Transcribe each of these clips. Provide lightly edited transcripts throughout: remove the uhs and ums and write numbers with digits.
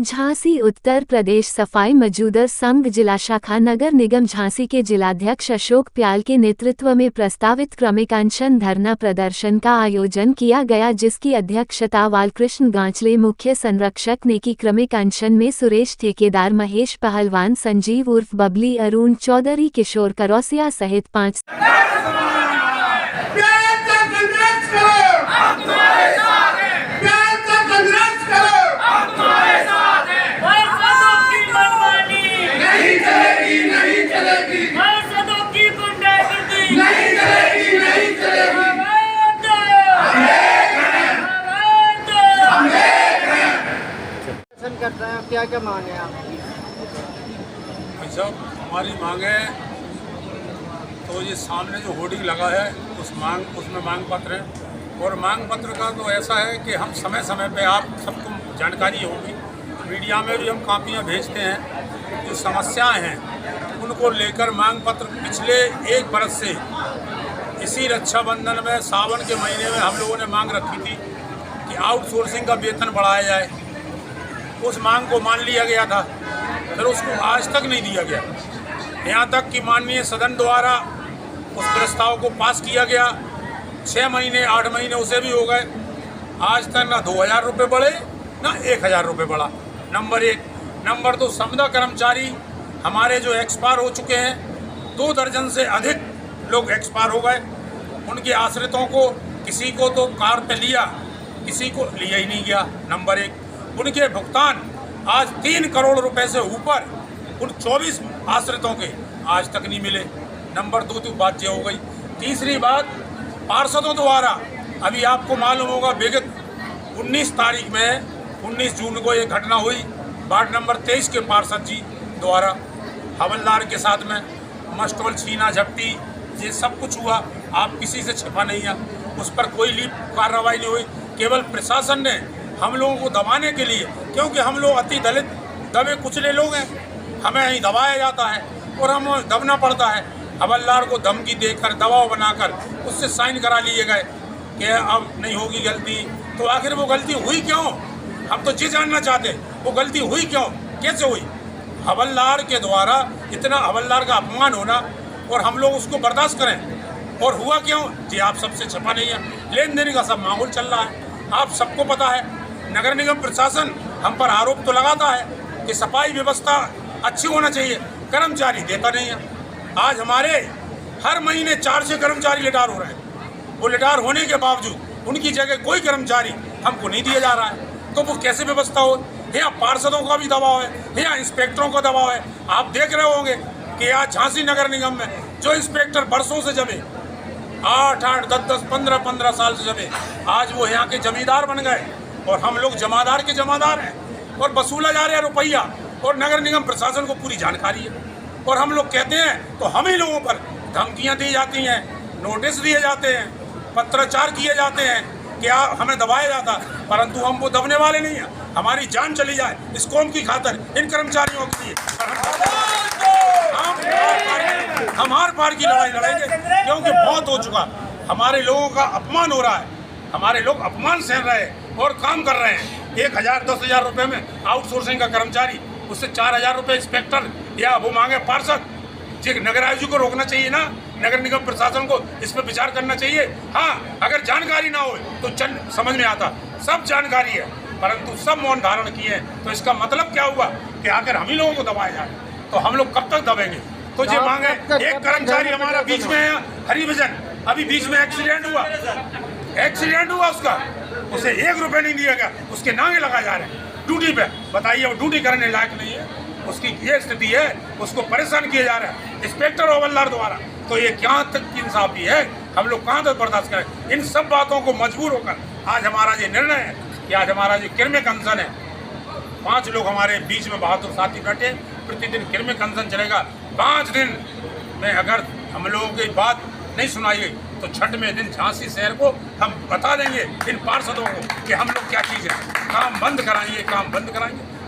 झांसी उत्तर प्रदेश सफाई मजदूर संघ जिला शाखा नगर निगम झांसी के जिलाध्यक्ष अशोक प्याल के नेतृत्व में प्रस्तावित क्रमिक अनशन धरना प्रदर्शन का आयोजन किया गया, जिसकी अध्यक्षता बालकृष्ण गांचले मुख्य संरक्षक ने की। क्रमिक अनशन में सुरेश ठेकेदार, महेश पहलवान, संजीव उर्फ बबली, अरुण चौधरी, किशोर करौसिया सहित 5 करते हैं। क्या क्या मांग है आपकी? सब हमारी मांग है तो ये सामने जो होर्डिंग लगा है उसमें मांग पत्र है। और मांग पत्र का तो ऐसा है कि हम समय समय पे, आप सबको जानकारी होगी, मीडिया में भी हम कापियाँ भेजते हैं। जो समस्याएं हैं उनको लेकर मांग पत्र पिछले 1 बरस से इसी रक्षाबंधन में, सावन के महीने में हम लोगों ने मांग रखी थी कि आउटसोर्सिंग का वेतन बढ़ाया जाए। उस मांग को मान लिया गया था, फिर उसको आज तक नहीं दिया गया। यहाँ तक कि माननीय सदन द्वारा उस प्रस्ताव को पास किया गया, 6 महीने 8 महीने उसे भी हो गए, आज तक ना 2000 रुपये बढ़े ना 1000 रुपये बढ़ा। नंबर 1। नंबर 2, संविदा कर्मचारी हमारे जो एक्सपायर हो चुके हैं, 2 दर्जन से अधिक लोग एक्सपायर हो गए। उनके आश्रितों को, किसी को तो कार पे लिया, किसी को लिया ही नहीं गया। नंबर 1। उनके भुगतान आज 3 करोड़ रुपए से ऊपर उन 24 आश्रितों के आज तक नहीं मिले। नंबर 2 तो बात ये हो गई। तीसरी बात, पार्षदों द्वारा, अभी आपको मालूम होगा, विगत 19 तारीख में 19 जून को ये घटना हुई। वार्ड नंबर 23 के पार्षद जी द्वारा हवलदार के साथ में मस्टोल, छीना झपटी, ये सब कुछ हुआ। आप किसी से छिपा नहीं है, उस पर कोई लीप कार्रवाई नहीं हुई। केवल प्रशासन ने हम लोगों को दबाने के लिए, क्योंकि हम लोग अति दलित दबे कुचले लोग हैं, हमें ही दबाया जाता है और हमें दबना पड़ता है। हवलदार को धमकी देकर, दबाव बनाकर उससे साइन करा लिए गए कि अब नहीं होगी गलती। तो आखिर वो गलती हुई क्यों? हम तो ये जानना चाहते, वो गलती हुई क्यों, कैसे हुई? हवलदार के द्वारा इतना हवलदार का अपमान होना और हम लोग उसको बर्दाश्त करें, और हुआ क्यों? जी आप सबसे छपा नहीं है। लेन देन का सब माहौल चल रहा है, आप सबको पता है। नगर निगम प्रशासन हम पर आरोप तो लगाता है कि सफाई व्यवस्था अच्छी होना चाहिए, कर्मचारी देता नहीं है। आज हमारे हर महीने 4 से कर्मचारी रिटायर हो रहे हैं। वो रिटायर होने के बावजूद उनकी जगह कोई कर्मचारी हमको नहीं दिया जा रहा है। तो वो कैसे व्यवस्था हो? यहाँ पार्षदों का भी दबाव है, यहाँ इंस्पेक्टरों का दबाव है। आप देख रहे होंगे कि आज झांसी नगर निगम में जो इंस्पेक्टर बरसों से जमे, 8-8, 10-10, 15-15 साल से जमे, आज वो यहाँ के जमींदार बन गए और हम लोग जमादार के जमादार हैं और वसूला जा रहा है रुपया। और नगर निगम प्रशासन को पूरी जानकारी है, और हम लोग कहते हैं तो हम ही लोगों पर धमकियां दी जाती हैं, नोटिस दिए जाते हैं, पत्राचार किए जाते हैं कि हमें दबाया जाता, परंतु हम वो दबने वाले नहीं हैं। हमारी जान चली जाए इस कौम की खातर, इन कर्मचारियों के लिए हम आर पार की लड़ाई लड़ेंगे, क्योंकि बहुत हो चुका। हमारे लोगों का अपमान हो रहा है, हमारे लोग अपमान सहन रहे हैं और काम कर रहे हैं। 1000, 10,000 रुपये में आउटसोर्सिंग का कर्मचारी, उससे 4000 रुपये इंस्पेक्टर, या वो मांगे पार्षद। जी नगर आयुक्त को रोकना चाहिए ना, नगर निगम प्रशासन को इस पर विचार करना चाहिए। हाँ, अगर जानकारी ना हो तो चंद समझ में आता, सब जानकारी है परंतु सब मौन धारण किए, तो इसका मतलब क्या हुआ कि आखिर हम ही लोगों को दबाया जाए, तो हम लोग कब तक दबेंगे? तो ये मांगे। एक कर्मचारी हमारा बीच में है, हरिभजन, अभी बीच में एक्सीडेंट हुआ उसका, उसे 1 रुपये नहीं दिया गया, उसके नागे लगा जा रहे हैं ड्यूटी पे। बताइए, वो ड्यूटी करने लायक नहीं है, उसकी ये स्थिति है, उसको परेशान किया जा रहा है इंस्पेक्टर और हवलदार द्वारा। तो ये क्या तक की इंसाफी है? हम लोग कहाँ तक बर्दाश्त करें? इन सब बातों को मजबूर होकर आज हमारा ये निर्णय है कि आज हमारा जो क्रमिक अनशन है, 5 लोग हमारे बीच में बहादुर साथी बैठे, प्रतिदिन क्रमिक अनशन चलेगा। 5 दिन में अगर हम लोगों की बात नहीं सुनाई गई तो 6वें दिन झांसी शहर को हम बता देंगे, इन पार्षदों को, कि हम लोग क्या चीज़ है, काम बंद कराएंगे,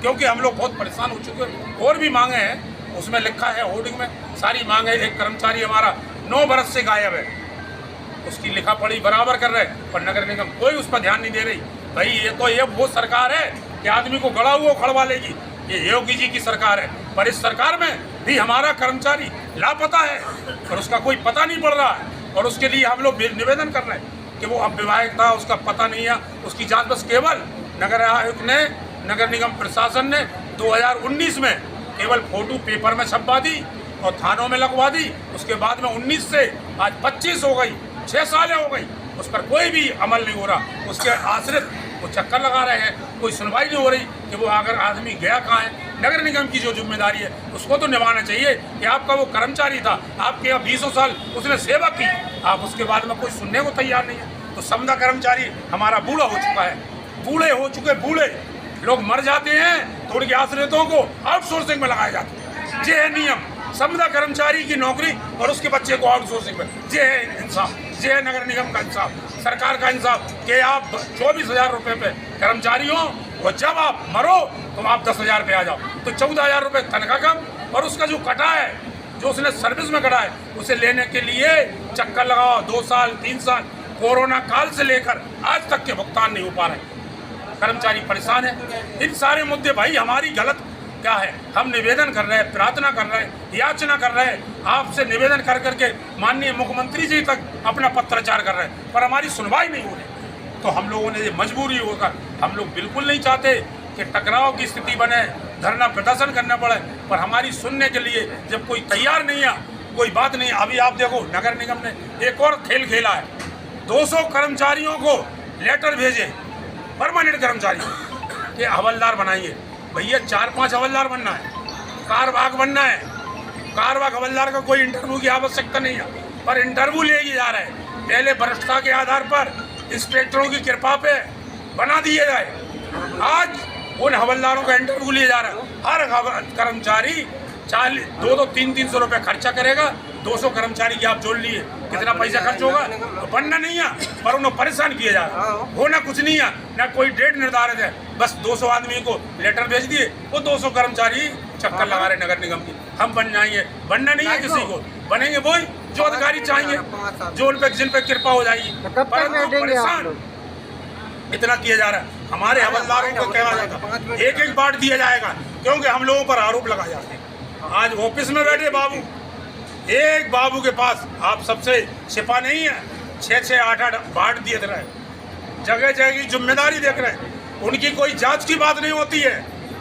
क्योंकि हम लोग बहुत परेशान हो चुके हैं। और भी मांगे हैं, उसमें लिखा है होर्डिंग में सारी मांगे। एक कर्मचारी हमारा 9 बरस से गायब है, उसकी लिखा पढ़ी बराबर कर रहे, पर नगर निगम कोई उस पर ध्यान नहीं दे रही। भाई ये वो सरकार है कि आदमी को गड़ा हुआ खड़वा लेगी। ये योगी जी की सरकार है, पर इस सरकार में भी हमारा कर्मचारी लापता है और उसका कोई पता नहीं पड़ रहा है। और उसके लिए हम लोग निवेदन कर रहे हैं कि वो अब विवाहित था, उसका पता नहीं है, उसकी जांच बस केवल नगर आयुक्त ने, नगर निगम प्रशासन ने 2019 में केवल फोटो पेपर में छपवा दी और थानों में लगवा दी। उसके बाद में 19 से आज 25 हो गई, 6 सालें हो गई, उस पर कोई भी अमल नहीं हो रहा। उसके आश्रित वो चक्कर लगा रहे हैं, कोई सुनवाई नहीं हो रही कि वो अगर आदमी गया कहाँ है। नगर निगम की जो जिम्मेदारी है उसको तो निभाना चाहिए कि आपका वो कर्मचारी था, आपके यहाँ 20 साल उसने सेवा की, आप उसके बाद में कोई सुनने को तैयार नहीं है। तो समदा कर्मचारी हमारा बूढ़ा हो चुका है, बूढ़े हो चुके, बूढ़े लोग मर जाते हैं तो उनके आश्रितों को आउटसोर्सिंग में लगाए जाते हैं। ये है नियम, समदा कर्मचारी की नौकरी और उसके बच्चे को आउटसोर्सिंग में। ये है इंसाफ, ये है नगर निगम का इंसाफ, सरकार का इंसाफ कि आप 24,000 रुपये पे कर्मचारी हो और जब आप मरो तो आप 10,000 पे आ जाओ। तो 14,000 रुपये तनख्वाह कम और उसका जो कटा है, जो उसने सर्विस में कटा है, उसे लेने के लिए चक्कर लगाओ 2 साल 3 साल, कोरोना काल से लेकर आज तक के भुगतान नहीं हो पा रहे। कर्मचारी परेशान है। इन सारे मुद्दे भाई हमारी गलत क्या है, हम निवेदन कर रहे हैं, प्रार्थना कर रहे हैं, याचना कर रहे हैं, आपसे निवेदन कर करके माननीय मुख्यमंत्री जी तक अपना पत्राचार कर रहे हैं, पर हमारी सुनवाई नहीं हो रही। तो हम लोगों ने ये मजबूरी होकर, हम लोग बिल्कुल नहीं चाहते कि टकराव की स्थिति बने, धरना प्रदर्शन करना पड़े, पर हमारी सुनने के लिए जब कोई तैयार नहीं है, कोई बात नहीं। अभी आप देखो नगर निगम ने एक और खेल खेला है, 200 कर्मचारियों को लेटर भेजे, परमानेंट कर्मचारी के हवलदार बनाएंगे। भैया 4-5 हवलदार बनना है, कारवाग बनना है। कारवाग हवलदार का कोई इंटरव्यू की आवश्यकता नहीं है, पर इंटरव्यू ले जा रहे हैं। पहले वरिष्ठता के आधार पर इंस्पेक्टरों की कृपा पे बना दिए जाए। आज उन हवलदारों का इंटरव्यू लिए जा रहा है। हर कर्मचारी 200-300 रुपये खर्चा करेगा। 200 कर्मचारी की आप जोड़ लिए, कितना पैसा खर्च होगा? तो बनना नहीं है, पर उन्हें परेशान किया जा रहा है। होना कुछ नहीं है, ना कोई डेट निर्धारित है, बस 200 आदमी को लेटर भेज दिए, वो 200 कर्मचारी चक्कर लगा रहे नगर निगम की। हम बन जाएंगे, बनना नहीं है किसी को, बनेंगे वही जो अधिकारी चाहेंगे, जो उन पर जिन पर कृपा हो जाएगी। परंतु परेशान इतना किया जा रहा है। हमारे हवलदारों को कहा जाता है एक बांट दिया जाएगा, क्योंकि हम लोगों पर आरोप लगाए जाते हैं। आज ऑफिस में बैठे बाबू, एक बाबू के पास आप सबसे छिपा नहीं है, 6-6, 8-8 बांट दिए रहे, जगह जगह की जिम्मेदारी देख रहे हैं। उनकी कोई जांच की बात नहीं होती है,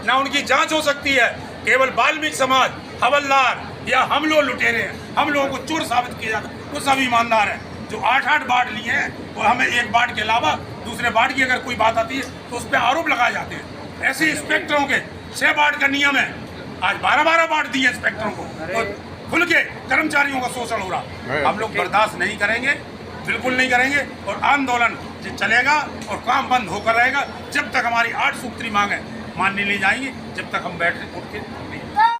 ना उनकी जांच हो सकती है। केवल वाल्मीकि समाज, हवलदार या हम लोग लुटेरे हैं, हम लोगों को चोर साबित किया जाता है। वो सब ईमानदार हैं जो 8-8 बांट लिए हैं, और हमें एक बांट के अलावा दूसरे बांट की अगर कोई बात आती है तो उस पर आरोप लगाए जाते हैं। ऐसे इंस्पेक्टरों के 6 बांट का नियम है, आज 12-12 बांट दिए इंस्पेक्टरों को, और खुल के कर्मचारियों का शोषण हो रहा। हम लोग बर्दाश्त नहीं करेंगे, बिल्कुल नहीं करेंगे, और आंदोलन चलेगा और काम बंद होकर रहेगा जब तक हमारी 8 सूत्री मांगे माननी नहीं जाएंगी, जब तक हम बैठ उठ के